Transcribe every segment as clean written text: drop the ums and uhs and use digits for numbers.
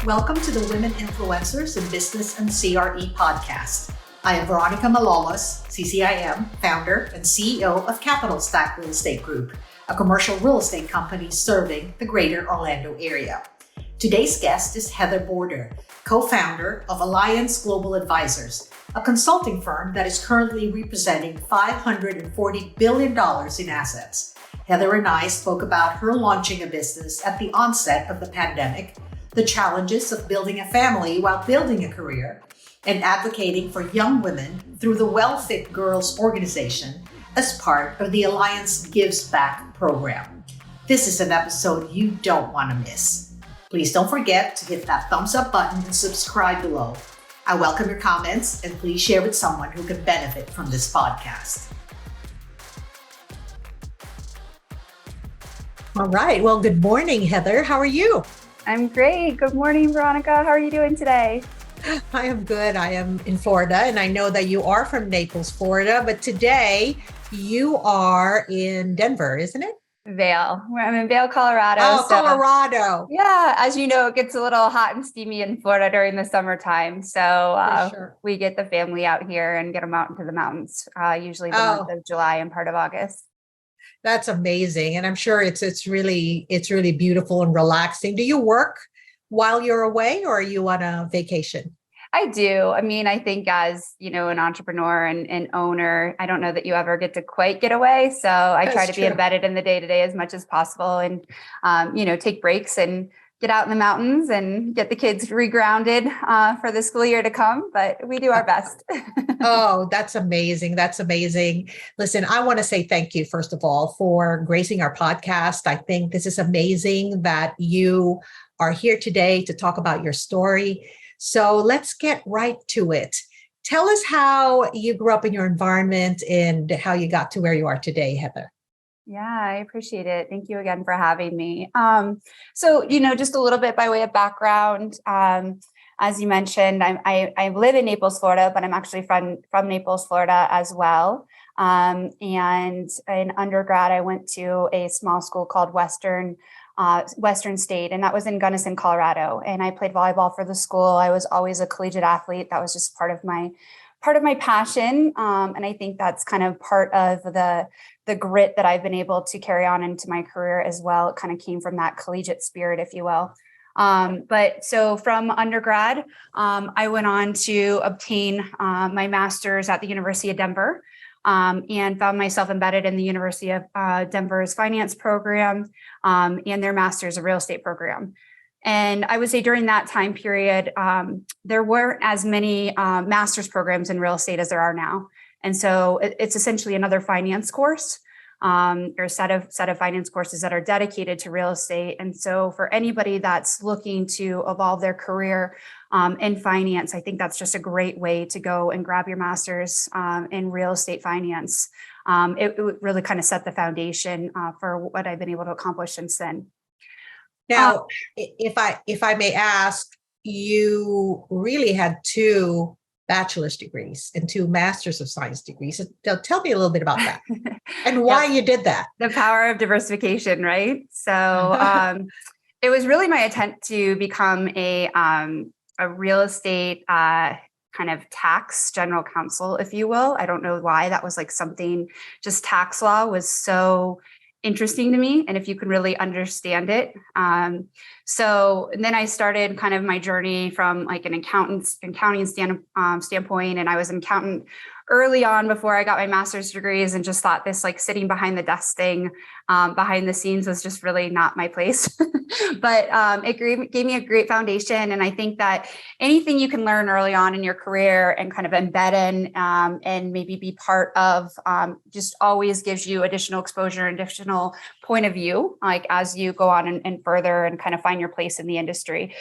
Welcome to the Women Influencers in Business and CRE podcast. I am Veronica Malolos, CCIM, founder and CEO of Capital Stack Real Estate Group, a commercial real estate company serving the greater Orlando area. Today's guest is Heather Border, co-founder of Alliance Global Advisors, a consulting firm that is currently representing $540 billion in assets. Heather and I spoke about her launching a business at the onset of the pandemic, the challenges of building a family while building a career, and advocating for young women through the Well-Fit Girls organization as part of the Alliance Gives Back program. This is an episode you don't want to miss. Please don't forget to hit that thumbs up button and subscribe below. I welcome your comments, and please share with someone who can benefit from this podcast. All right. Well, good morning, Heather. How are you? I'm great. Good morning, Veronica. How are you doing today? I am good. I am in Florida, and I know that you are from Naples, Florida, but today you are in Denver, isn't it? Vail. I'm in Vail, Colorado. Oh, Colorado. Yeah, as you know, it gets a little hot and steamy in Florida during the summertime. So Sure. We get the family out here and get them out into the mountains, usually the month of July and part of August. That's amazing. And I'm sure it's really beautiful and relaxing. Do you work while you're away, or are you on a vacation? I do. I mean, I think as, an entrepreneur and owner, I don't know that you ever get to quite get away. So I try to be embedded in the day-to-day as much as possible and, take breaks and get out in the mountains and get the kids regrounded for the school year to come. But we do our best. Oh, that's amazing. That's amazing. Listen, I want to say thank you, first of all, for gracing our podcast. I think this is amazing that you are here today to talk about your story. So let's get right to it. Tell us how you grew up in your environment and how you got to where you are today, Heather. Yeah, I appreciate it. Thank you again for having me. So, just a little bit by way of background. As you mentioned, I live in Naples, Florida, but I'm actually from Naples, Florida as well. And in undergrad, I went to a small school called Western State, and that was in Gunnison, Colorado. And I played volleyball for the school. I was always a collegiate athlete. That was just part of my passion. And I think that's kind of part of the grit that I've been able to carry on into my career as well. It kind of came from that collegiate spirit, if you will. But so from undergrad, I went on to obtain my master's at the University of Denver, and found myself embedded in the University of Denver's finance program and their master's of real estate program. And I would say during that time period, there weren't as many master's programs in real estate as there are now. And so it's essentially another finance course, or a set of finance courses that are dedicated to real estate. And so for anybody that's looking to evolve their career in finance, I think that's just a great way to go and grab your master's in real estate finance. It would really kind of set the foundation for what I've been able to accomplish since then. Now, if I may ask, you really had two bachelor's degrees and two master's of science degrees. So tell me a little bit about that and why you did that. The power of diversification, right? So it was really my attempt to become a real estate kind of tax general counsel, if you will. I don't know why that was like something, just tax law was so interesting to me, and if you can really understand it. So then I started kind of my journey from like an accounting standpoint, and I was an accountant early on before I got my master's degrees, and just thought this like sitting behind the desk thing behind the scenes was just really not my place. But it gave me a great foundation. And I think that anything you can learn early on in your career and kind of embed in and maybe be part of just always gives you additional exposure and additional point of view, like as you go on and further and kind of find your place in the industry.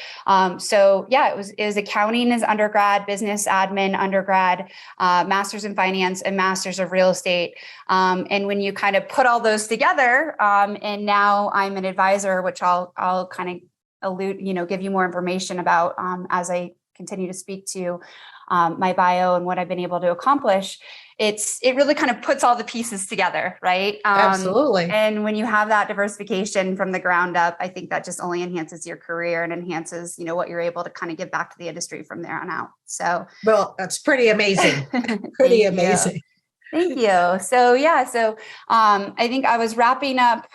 So yeah, it was accounting as undergrad, business admin undergrad, master's in finance, and master's of real estate. And when you kind of put all those together, and now I'm an advisor, which I'll kind of give you more information about as I continue to speak to my bio and what I've been able to accomplish. it really kind of puts all the pieces together, right? Absolutely. And when you have that diversification from the ground up, I think that just only enhances your career and enhances, what you're able to kind of give back to the industry from there on out. So, Well, that's pretty amazing. Pretty thank amazing. you. Thank you. So I think I was wrapping up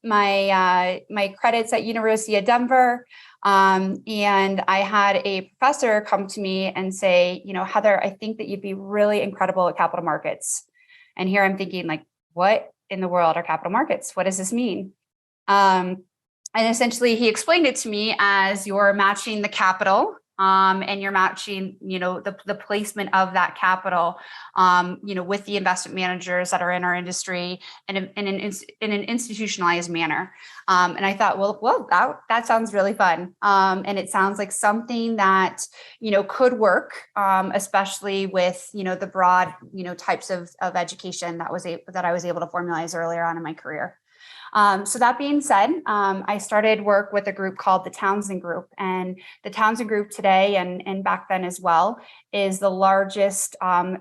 my credits at University of Denver, and I had a professor come to me and say, Heather, I think that you'd be really incredible at capital markets. And here I'm thinking, like, what in the world are capital markets? What does this mean? And essentially, he explained it to me as you're matching the capital. And you're matching, the placement of that capital, with the investment managers that are in our industry and in an institutionalized manner. And I thought, well, that sounds really fun. And it sounds like something that, could work, especially with, the broad, types of education that I was able to formalize earlier on in my career. So that being said, I started work with a group called the Townsend Group, and the Townsend Group today and back then as well is the largest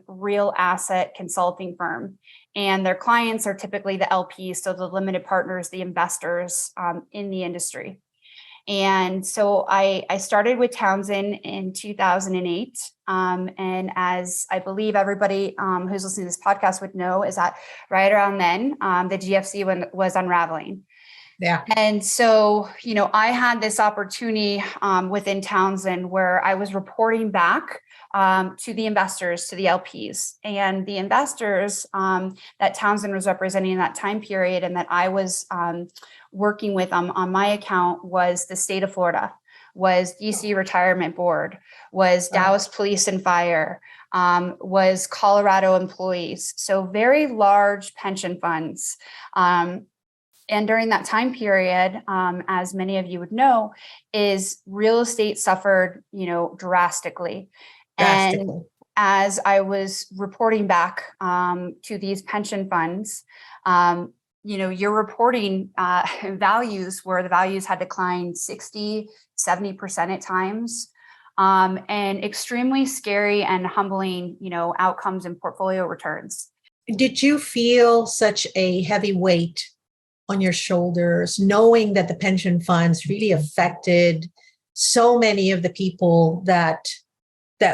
real asset consulting firm. And their clients are typically the LPs, so the limited partners, the investors in the industry. And so I started with Townsend in 2008. And as I believe everybody who's listening to this podcast would know, is that right around then, the GFC was unraveling. Yeah. And so, I had this opportunity within Townsend where I was reporting back to the investors, to the LPs, and the investors that Townsend was representing in that time period and that I was working with on my account was the state of Florida, was DC Retirement Board, was Dallas Police and Fire, was Colorado employees. So very large pension funds. And during that time period, as many of you would know, is real estate suffered, drastically. And as I was reporting back to these pension funds, you're reporting values where the values had declined 60, 70% at times, and extremely scary and humbling, outcomes and portfolio returns. Did you feel such a heavy weight on your shoulders, knowing that the pension funds really affected so many of the people that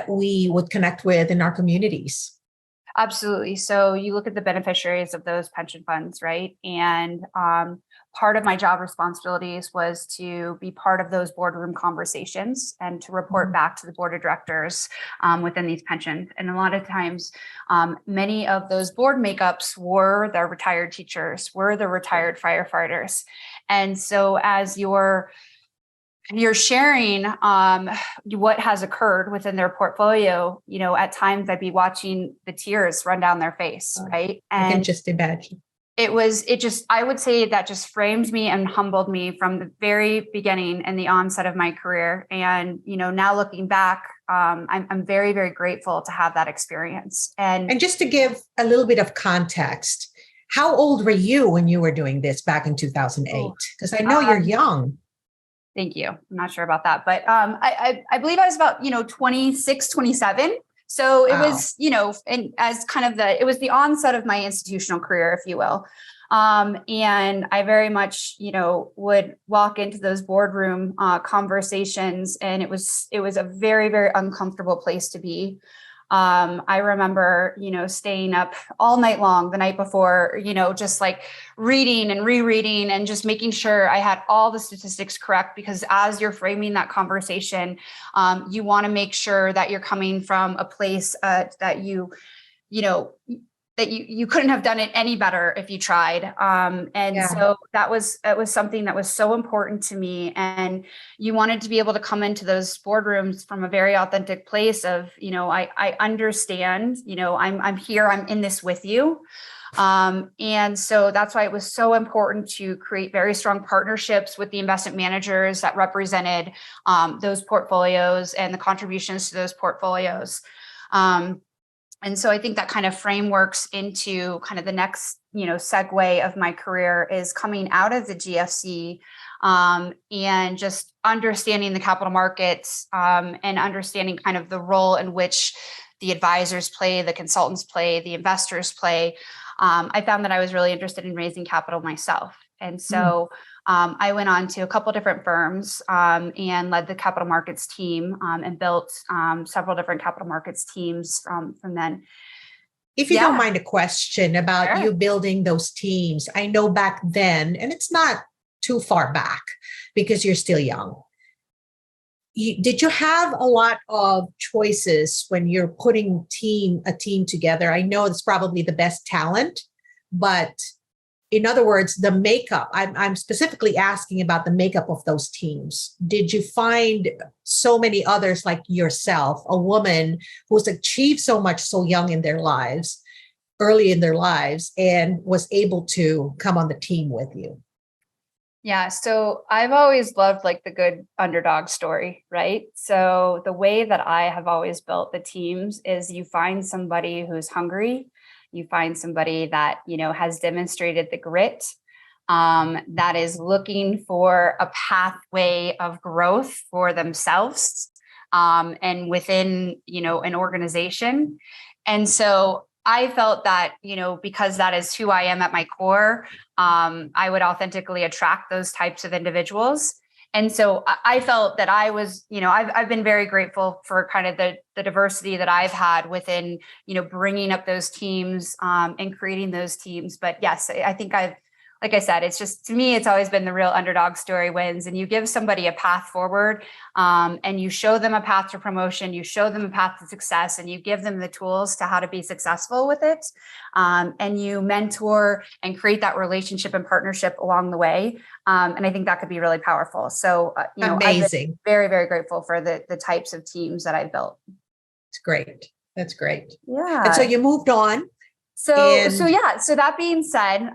we would connect with in our communities? Absolutely. So you look at the beneficiaries of those pension funds, right? And part of my job responsibilities was to be part of those boardroom conversations and to report back to the board of directors within these pensions. And a lot of times, many of those board makeups were the retired teachers, were the retired firefighters. And so as you're sharing what has occurred within their portfolio, at times I'd be watching the tears run down their face, right? And I can just imagine. I would say that just framed me and humbled me from the very beginning and the onset of my career. And, now looking back, I'm very, very grateful to have that experience. And just to give a little bit of context, how old were you when you were doing this back in 2008? Because I know you're young. Thank you. I'm not sure about that, but I believe I was about, 26, 27. So it was, and as kind of it was the onset of my institutional career, if you will. And I very much, would walk into those boardroom conversations, and it was a very, very uncomfortable place to be. I remember, staying up all night long the night before, just like reading and rereading and just making sure I had all the statistics correct, because as you're framing that conversation, you want to make sure that you're coming from a place that you couldn't have done it any better if you tried. So it was something that was so important to me. And you wanted to be able to come into those boardrooms from a very authentic place of, I understand, I'm here, I'm in this with you. And so that's why it was so important to create very strong partnerships with the investment managers that represented those portfolios and the contributions to those portfolios. And so I think that kind of frameworks into kind of the next, segue of my career is coming out of the GFC and just understanding the capital markets and understanding kind of the role in which the advisors play, the consultants play, the investors play. I found that I was really interested in raising capital myself. And so I went on to a couple different firms and led the capital markets team and built several different capital markets teams from then. If you don't mind a question about you building those teams, I know back then, and it's not too far back because you're still young. Did you have a lot of choices when you're putting a team together? I know it's probably the best talent, but in other words, the makeup, I'm specifically asking about the makeup of those teams. Did you find so many others like yourself, a woman who's achieved so much so young in their lives, early in their lives, and was able to come on the team with you? Yeah. So I've always loved like the good underdog story, right? So the way that I have always built the teams is you find somebody who's hungry. You find somebody that, has demonstrated the grit, that is looking for a pathway of growth for themselves, and within, an organization. And so I felt that, because that is who I am at my core, I would authentically attract those types of individuals. And so I felt that I was, I've been very grateful for kind of the diversity that I've had within, bringing up those teams and creating those teams. But yes, I think like I said, it's just, to me, it's always been the real underdog story wins. And you give somebody a path forward and you show them a path to promotion, you show them a path to success, and you give them the tools to how to be successful with it. And you mentor and create that relationship and partnership along the way. And I think that could be really powerful. So, amazing. I've been very, very grateful for the types of teams that I've built. It's great. That's great. Yeah. And so you moved on. So that being said,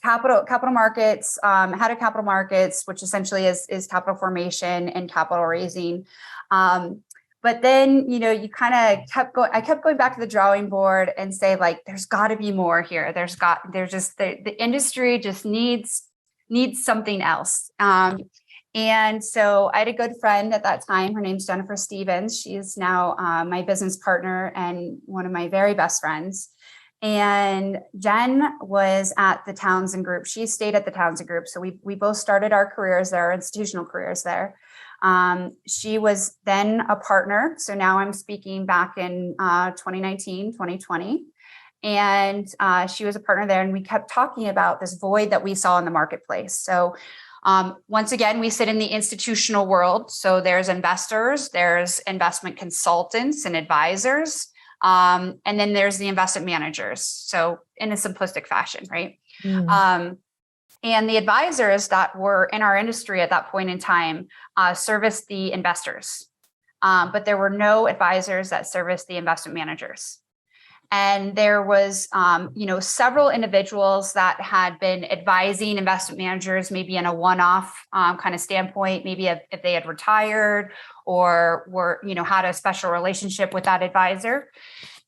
capital markets, head of capital markets, which essentially is capital formation and capital raising. But then, you kind of I kept going back to the drawing board and say, like, there's got to be more here. The industry just needs something else. And so I had a good friend at that time. Her name's Jennifer Stevens. She is now my business partner and one of my very best friends. And Jen was at the Townsend Group. She stayed at the Townsend Group. So we both started our careers there, our institutional careers there. She was then a partner. So now I'm speaking back in 2019, 2020. And she was a partner there. And we kept talking about this void that we saw in the marketplace. So once again, we sit in the institutional world. So there's investors, there's investment consultants and advisors, and then there's the investment managers. So in a simplistic fashion, right? And the advisors that were in our industry at that point in time serviced the investors, but there were no advisors that serviced the investment managers. And there was, several individuals that had been advising investment managers, maybe in a one-off kind of standpoint, maybe if they had retired or were, had a special relationship with that advisor.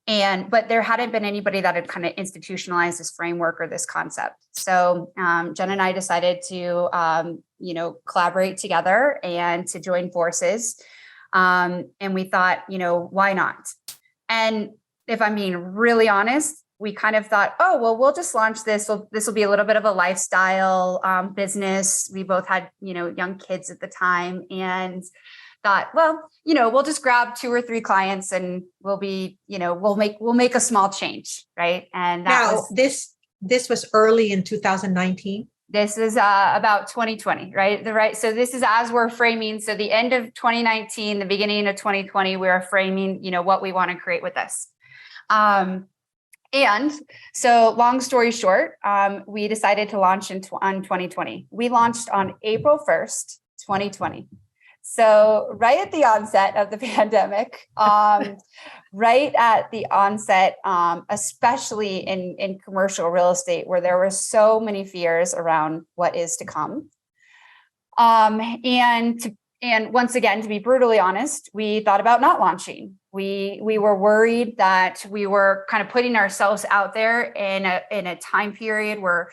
But there hadn't been anybody that had kind of institutionalized this framework or this concept. So Jen and I decided to, collaborate together and to join forces. And we thought, why not? And if I'm being really honest, we kind of thought, oh, well, we'll just launch this. This will be a little bit of a lifestyle business. We both had, young kids at the time, and thought, well, we'll just grab 2 or 3 clients and we'll make a small change. Right. And this was early in 2019. This is about 2020, right? So this is as we're framing. So the end of 2019, the beginning of 2020, we are framing, what we want to create with this. And so long story short, we decided to launch on 2020. We launched on April 1st, 2020. So right at the onset of the pandemic, right at the onset, especially in commercial real estate, where there were so many fears around what is to come. And once again, to be brutally honest, we thought about not launching. We were worried that we were kind of putting ourselves out there in a time period where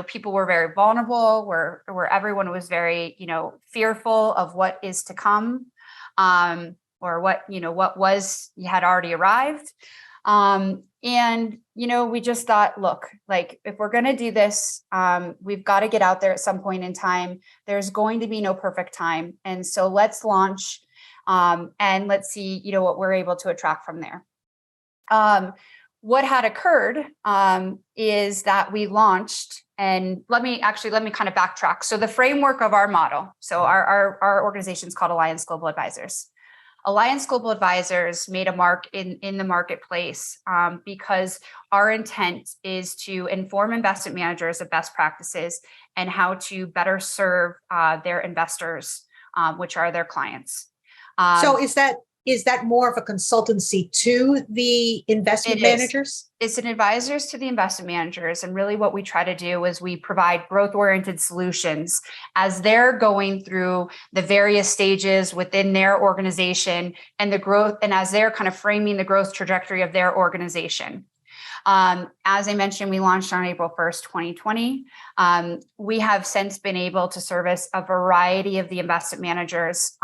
people were very vulnerable, where everyone was very fearful of what is to come. or what had already arrived. We just thought, look, like if we're going to do this, we've got to get out there at some point in time. There's going to be no perfect time. And so let's launch and let's see, what we're able to attract from there. What had occurred is that we launched, and let me kind of backtrack. So the framework of our model, so our organization is called Alliance Global Advisors. Alliance Global Advisors made a mark in the marketplace because our intent is to inform investment managers of best practices and how to better serve their investors, which are their clients. So is that more of a consultancy to the investment managers? It's an advisors to the investment managers. And really what we try to do is we provide growth-oriented solutions as they're going through the various stages within their organization and the growth, and as they're kind of framing the growth trajectory of their organization. As I mentioned, we launched on April 1st, 2020. We have since been able to service a variety of the investment managers,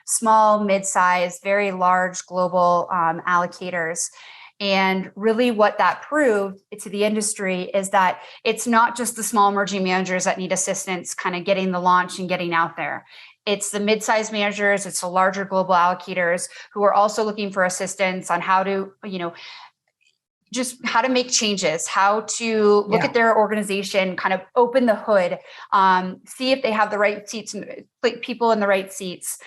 small, mid-sized, very large global allocators. And really what that proved to the industry is that it's not just the small emerging managers that need assistance kind of getting the launch and getting out there. It's the mid-sized managers, it's the larger global allocators who are also looking for assistance on how to, just how to make changes, how to look at their organization, kind of open the hood, see if they have the right seats, people in the right seats,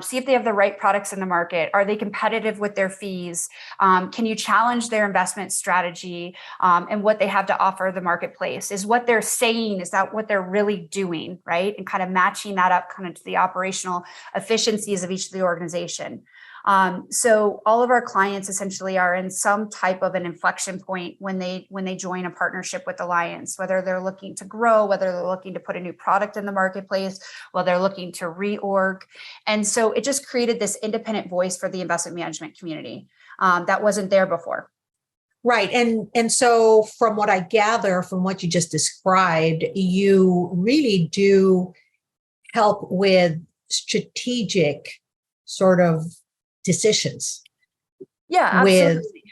see if they have the right products in the market. Are they competitive with their fees? Can you challenge their investment strategy and what they have to offer the marketplace? Is what they're saying, is that what they're really doing, right? And kind of matching that up kind of to the operational efficiencies of each of the organization. So all of our clients essentially are in some type of an inflection point when they join a partnership with Alliance, whether they're looking to grow, whether they're looking to put a new product in the marketplace, whether they're looking to reorg. And so it just created this independent voice for the investment management community that wasn't there before. Right. And so from what I gather, from what you just described, you really do help with strategic sort of decisions. Yeah, absolutely.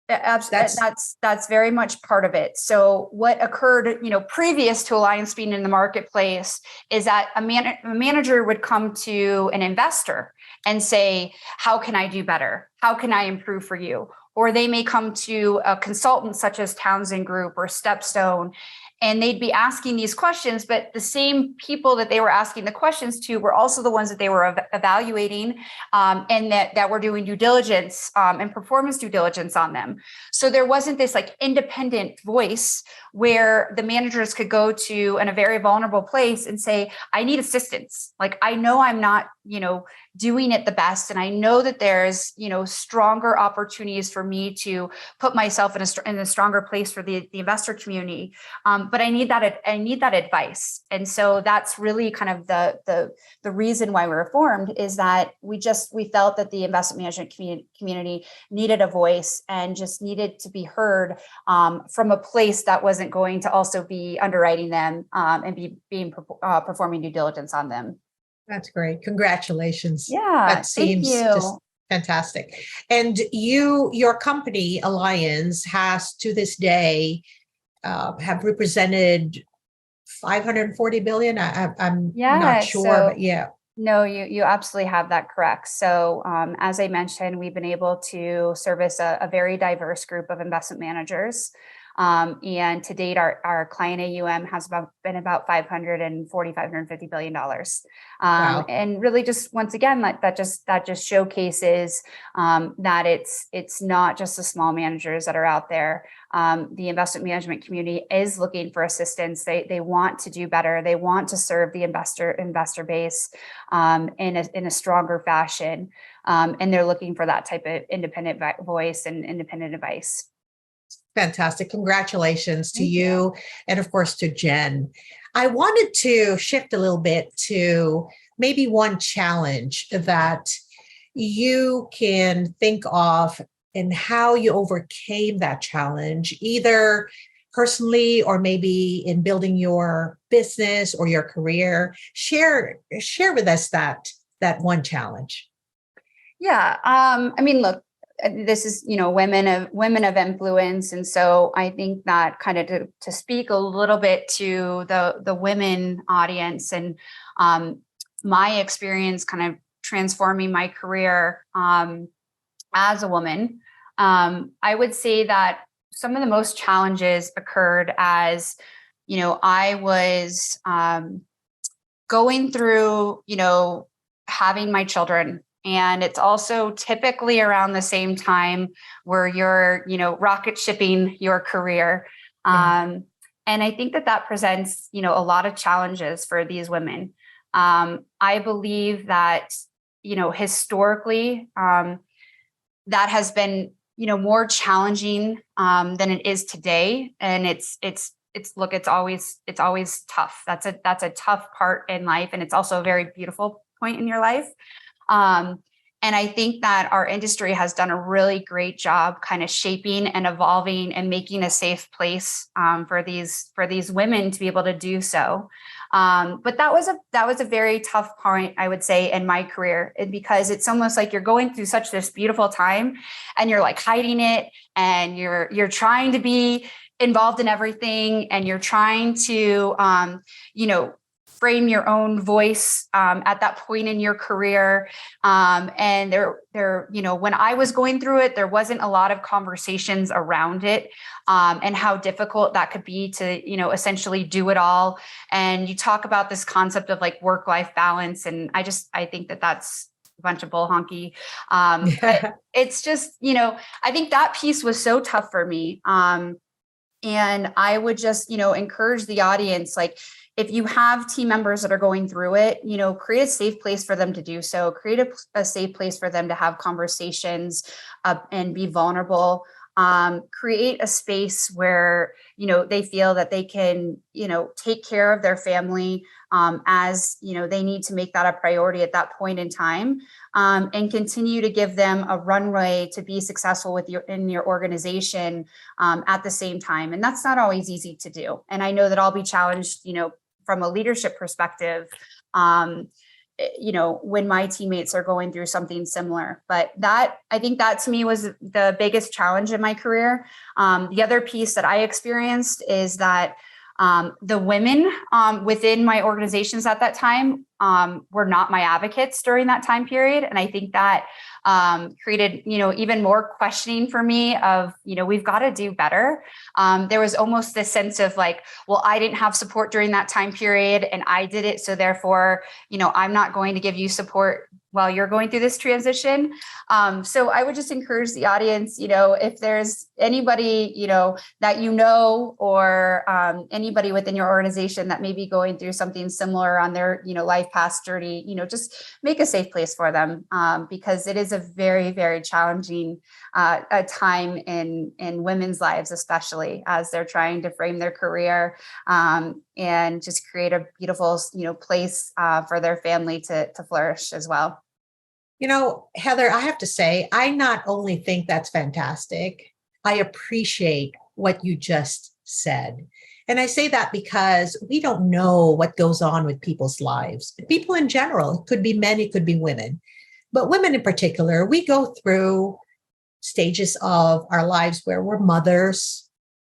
That's very much part of it. So what occurred, previous to Alliance being in the marketplace is that a manager would come to an investor and say, how can I do better? How can I improve for you? Or they may come to a consultant such as Townsend Group or Stepstone, and they'd be asking these questions, but the same people that they were asking the questions to were also the ones that they were evaluating and that were doing due diligence and performance due diligence on them. So there wasn't this like independent voice where the managers could go to in a very vulnerable place and say, I need assistance. Like, I know I'm not, doing it the best. And I know that there's, stronger opportunities for me to put myself in a stronger place for the investor community. But I need that advice. And so that's really kind of the reason why we were formed, is that we felt that the investment management community needed a voice and just needed to be heard from a place that wasn't going to also be underwriting them and performing due diligence on them. That's great. Congratulations. Yeah, that seems just fantastic. And your company, Alliance, has to this day have represented 540 billion. I'm not sure, but yeah. No, you absolutely have that correct. So as I mentioned, we've been able to service a very diverse group of investment managers. And to date, our client AUM has been about $550 billion. Wow. And really just, once again, that just showcases that it's not just the small managers that are out there. The investment management community is looking for assistance. They want to do better. They want to serve the investor base in a stronger fashion. And they're looking for that type of independent voice and independent advice. Fantastic. Congratulations to you. And of course to Jen. I wanted to shift a little bit to maybe one challenge that you can think of and how you overcame that challenge, either personally or maybe in building your business or your career. Share with us that one challenge. Yeah. I mean, look, this is, women of influence. And so I think that kind of to speak a little bit to the women audience and my experience kind of transforming my career as a woman, I would say that some of the most challenges occurred as, I was going through, having my children. And it's also typically around the same time where you're, rocket shipping your career. And I think that presents, a lot of challenges for these women. I believe that, historically, that has been, more challenging than it is today. And it's always tough. That's a tough part in life. And it's also a very beautiful point in your life. And I think that our industry has done a really great job kind of shaping and evolving and making a safe place for these women to be able to do so. But that was a very tough point, I would say, in my career, because it's almost like you're going through such this beautiful time and you're like hiding it and you're trying to be involved in everything and you're trying to, frame your own voice at that point in your career. And when I was going through it, there wasn't a lot of conversations around it and how difficult that could be to, essentially do it all. And you talk about this concept of like work-life balance. And I think that that's a bunch of bull honky. But it's just, I think that piece was so tough for me. And I would just, encourage the audience, like, if you have team members that are going through it, create a safe place for them to do so, create a safe place for them to have conversations and be vulnerable, create a space where, they feel that they can, take care of their family as, they need to make that a priority at that point in time, and continue to give them a runway to be successful in your organization at the same time. And that's not always easy to do. And I know that I'll be challenged, from a leadership perspective, when my teammates are going through something similar. But I think that to me was the biggest challenge in my career. The other piece that I experienced is that the women within my organizations at that time were not my advocates during that time period. And I think that created, even more questioning for me of, we've got to do better. There was almost this sense of like, well, I didn't have support during that time period and I did it. So therefore, I'm not going to give you support while you're going through this transition. So I would just encourage the audience, if there's anybody, that or anybody within your organization that may be going through something similar on their, life path journey, just make a safe place for them, because it is a very, very challenging a time in women's lives, especially as they're trying to frame their career and just create a beautiful, place for their family to flourish as well. Heather, I have to say, I not only think that's fantastic, I appreciate what you just said. And I say that because we don't know what goes on with people's lives. People in general, it could be men, it could be women. But women in particular, we go through stages of our lives where we're mothers.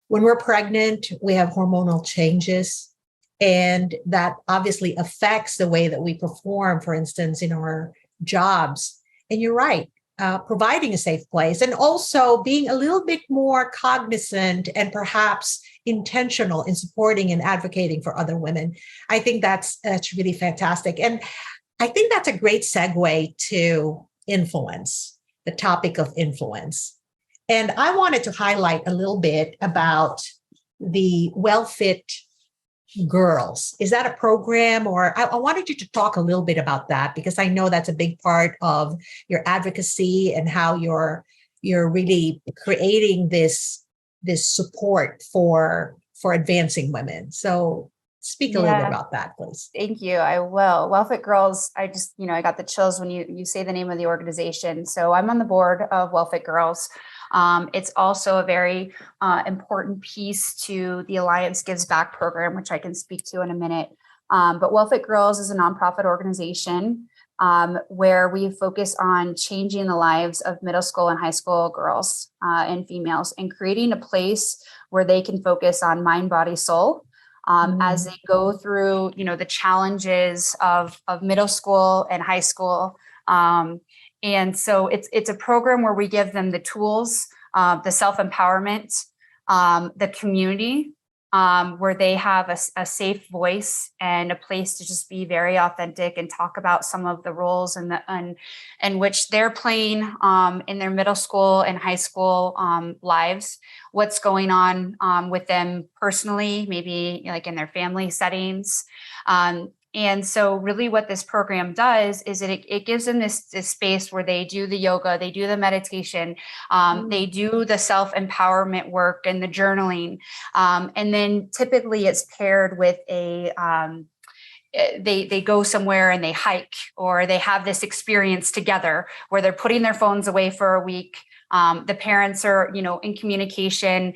When we're pregnant, we have hormonal changes. And that obviously affects the way that we perform, for instance, in our jobs. And you're right, providing a safe place and also being a little bit more cognizant and perhaps intentional in supporting and advocating for other women. I think that's really fantastic. And I think that's a great segue to influence, the topic of influence. And I wanted to highlight a little bit about the WellFit Girls. Is that a program? Or I wanted you to talk a little bit about that, because I know that's a big part of your advocacy and how you're really creating this support for advancing women. So speak a little bit about that, please. Thank you. I will. WellFit Girls, I just, I got the chills when you say the name of the organization. So I'm on the board of WellFit Girls. It's also a very important piece to the Alliance Gives Back program, which I can speak to in a minute. But WellFit Girls is a nonprofit organization where we focus on changing the lives of middle school and high school girls and females, and creating a place where they can focus on mind, body, soul as they go through, the challenges of middle school and high school. And so it's a program where we give them the tools, the self-empowerment, the community, where they have a safe voice and a place to just be very authentic and talk about some of the roles and which they're playing in their middle school and high school lives, what's going on with them personally, maybe like in their family settings. And so really what this program does is it gives them this space where they do the yoga, they do the meditation, they do the self-empowerment work and the journaling. And then typically it's paired with they go somewhere and they hike, or they have this experience together where they're putting their phones away for a week. The parents are, in communication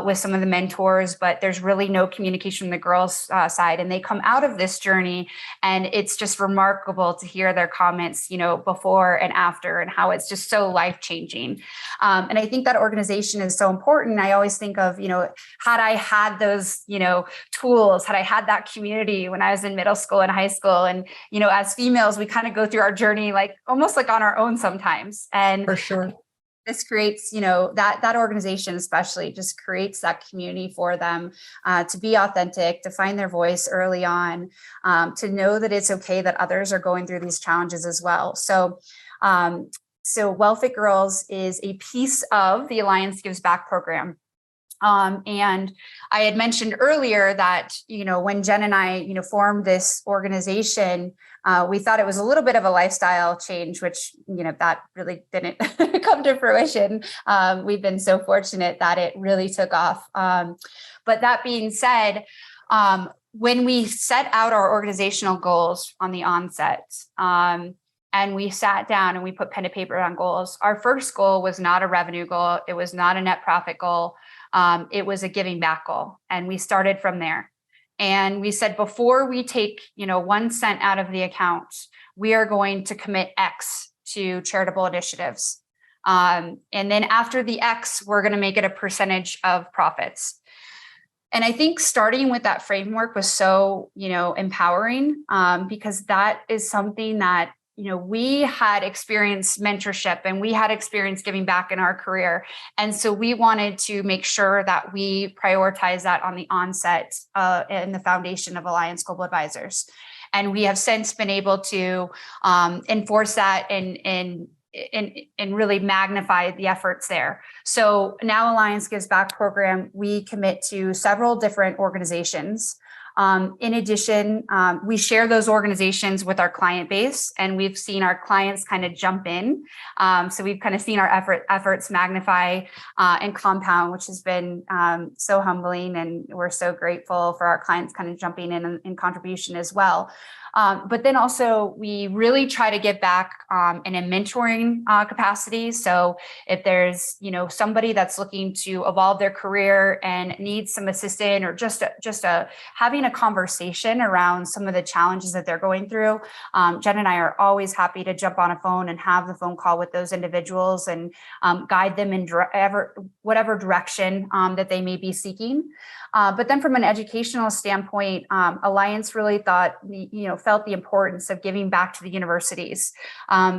with some of the mentors, but there's really no communication from the girls' side. And they come out of this journey, and it's just remarkable to hear their comments, before and after, and how it's just so life-changing. And I think that organization is so important. I always think of, had I had those, tools, had I had that community when I was in middle school and high school, and, as females, we kind of go through our journey, almost like on our own sometimes. And for sure. This creates, that organization especially just creates that community for them to be authentic, to find their voice early on, to know that it's okay that others are going through these challenges as well. So WellFit Girls is a piece of the Alliance Gives Back program. And I had mentioned earlier that, when Jen and I, formed this organization, we thought it was a little bit of a lifestyle change, which, that really didn't come to fruition. We've been so fortunate that it really took off. But that being said, when we set out our organizational goals on the onset, and we sat down and we put pen to paper on goals, our first goal was not a revenue goal. It was not a net profit goal. It was a giving back goal. And we started from there. And we said, before we take, 1 cent out of the account, we are going to commit X to charitable initiatives. And then after the X, we're going to make it a percentage of profits. And I think starting with that framework was so, empowering, because that is something that, we had experienced mentorship and we had experienced giving back in our career. And so we wanted to make sure that we prioritize that on the onset in the foundation of Alliance Global Advisors. And we have since been able to enforce that and really magnify the efforts there. So now Alliance Gives Back program, we commit to several different organizations. In addition, we share those organizations with our client base, and we've seen our clients kind of jump in. So we've kind of seen our efforts magnify and compound, which has been so humbling, and we're so grateful for our clients kind of jumping in contribution as well. But then also we really try to give back in a mentoring capacity. So if there's, somebody that's looking to evolve their career and needs some assistance, or just having a conversation around some of the challenges that they're going through, Jen and I are always happy to jump on a phone and have the phone call with those individuals and guide them in whatever direction that they may be seeking. But then from an educational standpoint, Alliance really felt the importance of giving back to the universities.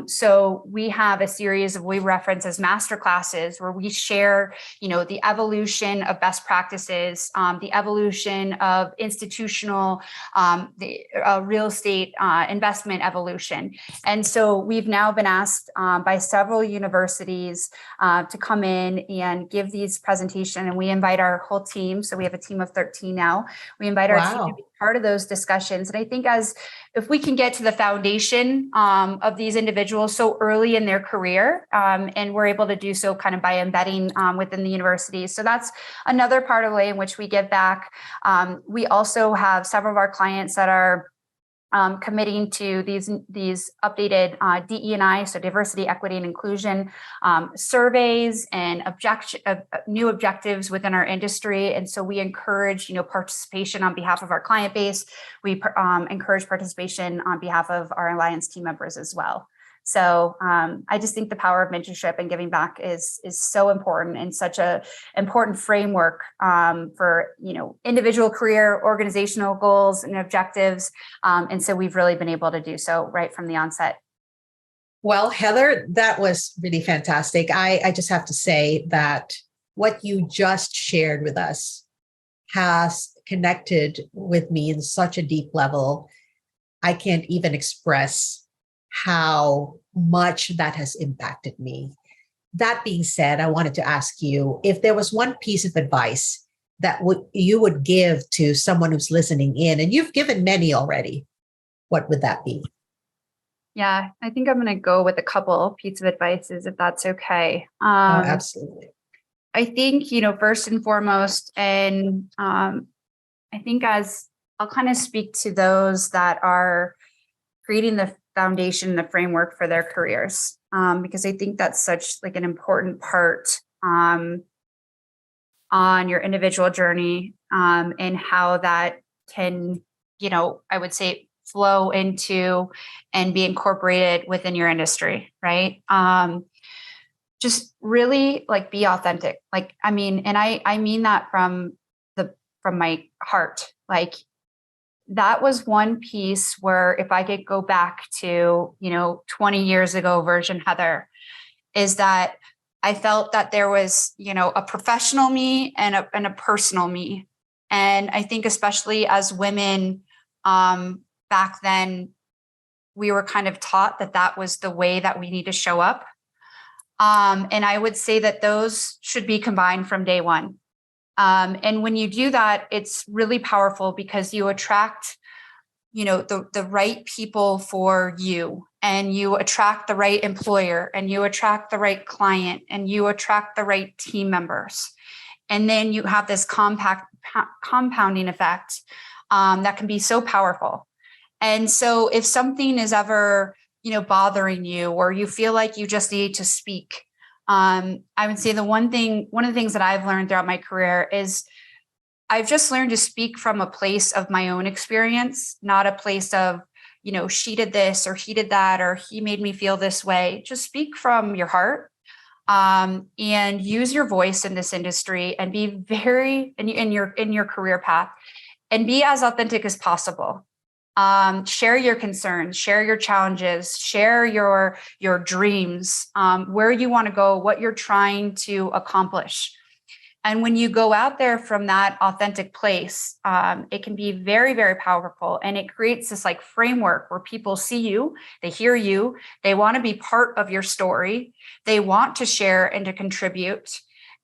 So we have a series of, we reference as master classes, where we share, the evolution of best practices, the evolution of institutional, the real estate investment evolution. And so we've now been asked by several universities to come in and give these presentations, and we invite our whole team. So we have a team of 13 now. We invite our team to be part of those discussions. And I think if we can get to the foundation of these individuals so early in their career, and we're able to do so kind of by embedding within the universities. So that's another part of the way in which we give back. We also have several of our clients that are committing to these updated DE&I, so diversity, equity, and inclusion surveys and new objectives within our industry. And so we encourage, participation on behalf of our client base. We encourage participation on behalf of our Alliance team members as well. So I just think the power of mentorship and giving back is so important and such a important framework for individual career, organizational goals and objectives. And so we've really been able to do so right from the onset. Well, Heather, that was really fantastic. I just have to say that what you just shared with us has connected with me in such a deep level. I can't even express how much that has impacted me. That being said, I wanted to ask you if there was one piece of advice that you would give to someone who's listening in, and you've given many already, what would that be? Yeah, I think I'm going to go with a couple pieces of advices, if that's okay. Absolutely. I think, first and foremost, and I think as I'll kind of speak to those that are creating the foundation, the framework for their careers, because I think that's such like an important part on your individual journey, and how that can, I would say, flow into and be incorporated within your industry, right? Just really like be authentic. Like, I mean that from my heart. Like, that was one piece where if I could go back to, 20 years ago version Heather, is that I felt that there was, a professional me and a personal me. And I think especially as women, back then, we were kind of taught that was the way that we need to show up. And I would say that those should be combined from day one. And when you do that, it's really powerful because you attract, the right people for you, and you attract the right employer, and you attract the right client, and you attract the right team members. And then you have this compounding effect that can be so powerful. And so if something is ever, bothering you, or you feel like you just need to speak, I would say one of the things that I've learned throughout my career is I've just learned to speak from a place of my own experience, not a place of, she did this or he did that, or he made me feel this way. Just speak from your heart, and use your voice in this industry, and be very in your career path, and be as authentic as possible. Share your concerns, share your challenges, share your dreams, where you want to go, what you're trying to accomplish. And when you go out there from that authentic place, it can be very, very powerful. And it creates this like framework where people see you, they hear you, they want to be part of your story, they want to share and to contribute.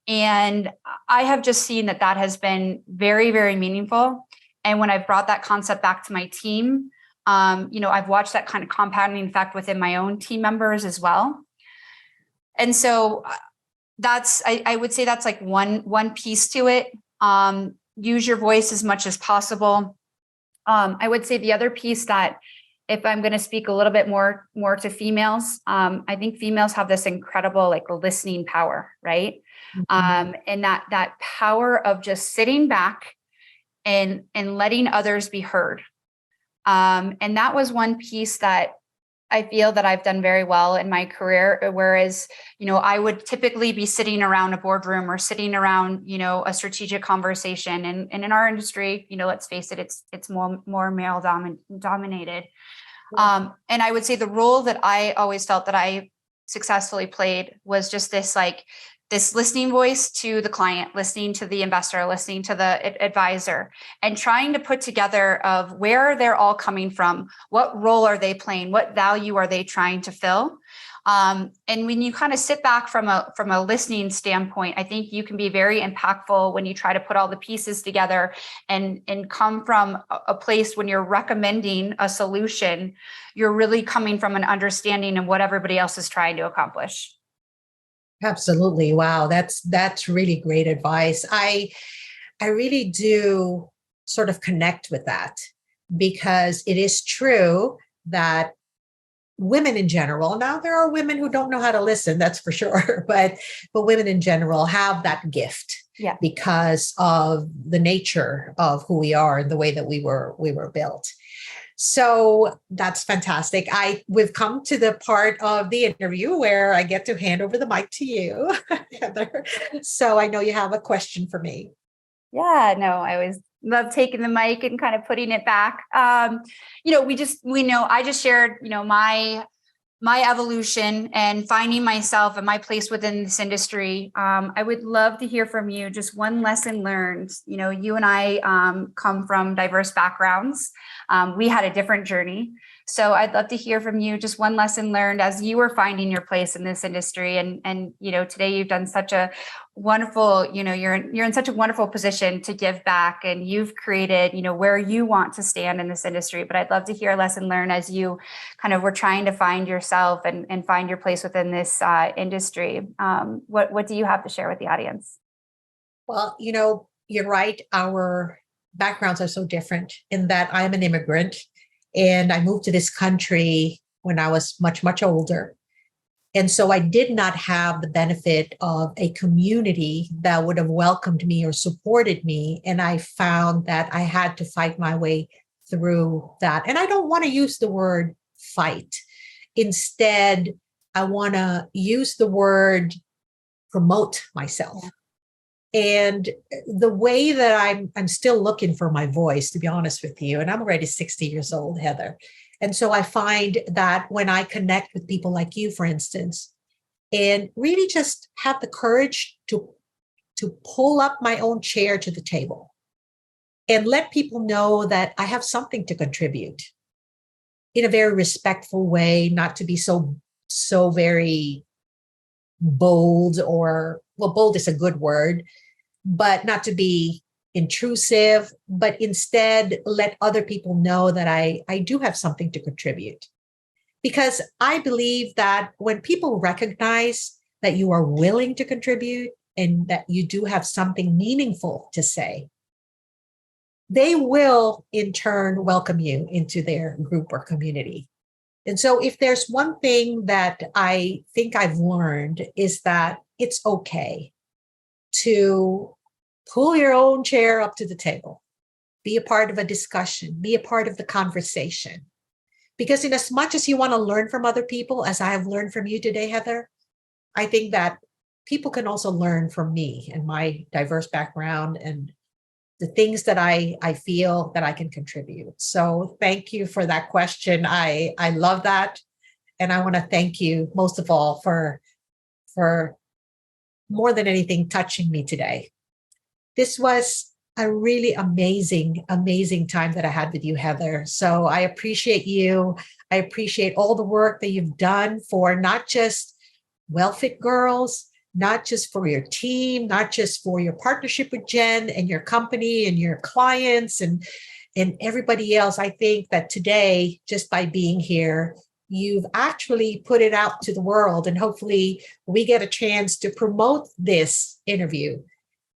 And I have just seen that has been very, very meaningful. And when I've brought that concept back to my team, I've watched that kind of compounding effect within my own team members as well. And so I would say that's like one piece to it. Use your voice as much as possible. I would say the other piece, that if I'm going to speak a little bit more to females, I think females have this incredible like listening power, right? Mm-hmm. And that power of just sitting back and letting others be heard. And that was one piece that I feel that I've done very well in my career. Whereas, I would typically be sitting around a boardroom or sitting around, a strategic conversation. And in our industry, let's face it, it's more male dominated. And I would say the role that I always felt that I successfully played was just this listening voice to the client, listening to the investor, listening to the advisor, and trying to put together of where they're all coming from, what role are they playing, what value are they trying to fill. And when you kind of sit back from a listening standpoint, I think you can be very impactful when you try to put all the pieces together and come from a place when you're recommending a solution, you're really coming from an understanding of what everybody else is trying to accomplish. Absolutely. Wow. That's really great advice. I really do sort of connect with that, because it is true that women in general, now there are women who don't know how to listen, that's for sure, but women in general have that gift because of the nature of who we are and the way that we were built. So that's fantastic. We've come to the part of the interview where I get to hand over the mic to you, Heather. So I know you have a question for me. Yeah, no, I always love taking the mic and kind of putting it back. I just shared, my evolution and finding myself and my place within this industry. I would love to hear from you. Just one lesson learned. You and I come from diverse backgrounds. We had a different journey. So I'd love to hear from you. Just one lesson learned as you were finding your place in this industry. And today you've done such a wonderful, you're in such a wonderful position to give back, and you've created, where you want to stand in this industry. But I'd love to hear a lesson learned as you kind of were trying to find yourself and find your place within this industry. What do you have to share with the audience? Well, you're right. Our backgrounds are so different in that I'm an immigrant. And I moved to this country when I was much, much older. And so I did not have the benefit of a community that would have welcomed me or supported me. And I found that I had to fight my way through that. And I don't want to use the word fight. Instead, I want to use the word promote myself. Yeah. And the way that I'm still looking for my voice, to be honest with you, and I'm already 60 years old, Heather. And so I find that when I connect with people like you, for instance, and really just have the courage to pull up my own chair to the table and let people know that I have something to contribute in a very respectful way, not to be so very bold, or, well, bold is a good word, but not to be intrusive, but instead let other people know that I do have something to contribute. Because I believe that when people recognize that you are willing to contribute and that you do have something meaningful to say, they will in turn welcome you into their group or community. And so if there's one thing that I think I've learned is that it's okay to pull your own chair up to the table, be a part of a discussion, be a part of the conversation. Because in as much as you want to learn from other people, as I have learned from you today, Heather, I think that people can also learn from me and my diverse background and the things that I feel that I can contribute. So thank you for that question. I love that. And I want to thank you most of all for more than anything touching me today. This was a really amazing time that I had with you, Heather. So I appreciate you. I appreciate all the work that you've done for not just Well-Fit Girls, not just for your team, not just for your partnership with Jen and your company and your clients and everybody else. I think that today, just by being here, you've actually put it out to the world, and hopefully we get a chance to promote this interview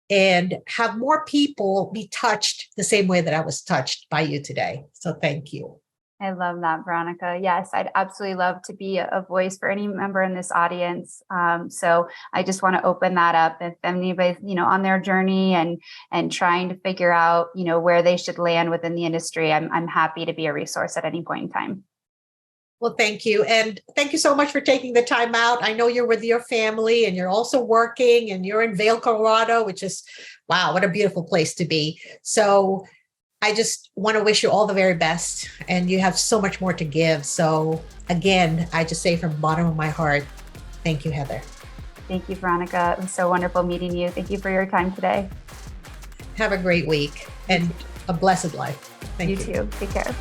and have more people be touched the same way that I was touched by you today. So thank you. I love that, Veronica. Yes, I'd absolutely love to be a voice for any member in this audience. So I just want to open that up. If anybody's, on their journey and trying to figure out, where they should land within the industry, I'm happy to be a resource at any point in time. Well, thank you. And thank you so much for taking the time out. I know you're with your family and you're also working and you're in Vail, Colorado, which is, wow, what a beautiful place to be. So I just want to wish you all the very best, and you have so much more to give. So again, I just say from the bottom of my heart, thank you, Heather. Thank you, Veronica. It was so wonderful meeting you. Thank you for your time today. Have a great week and a blessed life. Thank you. You too. Take care.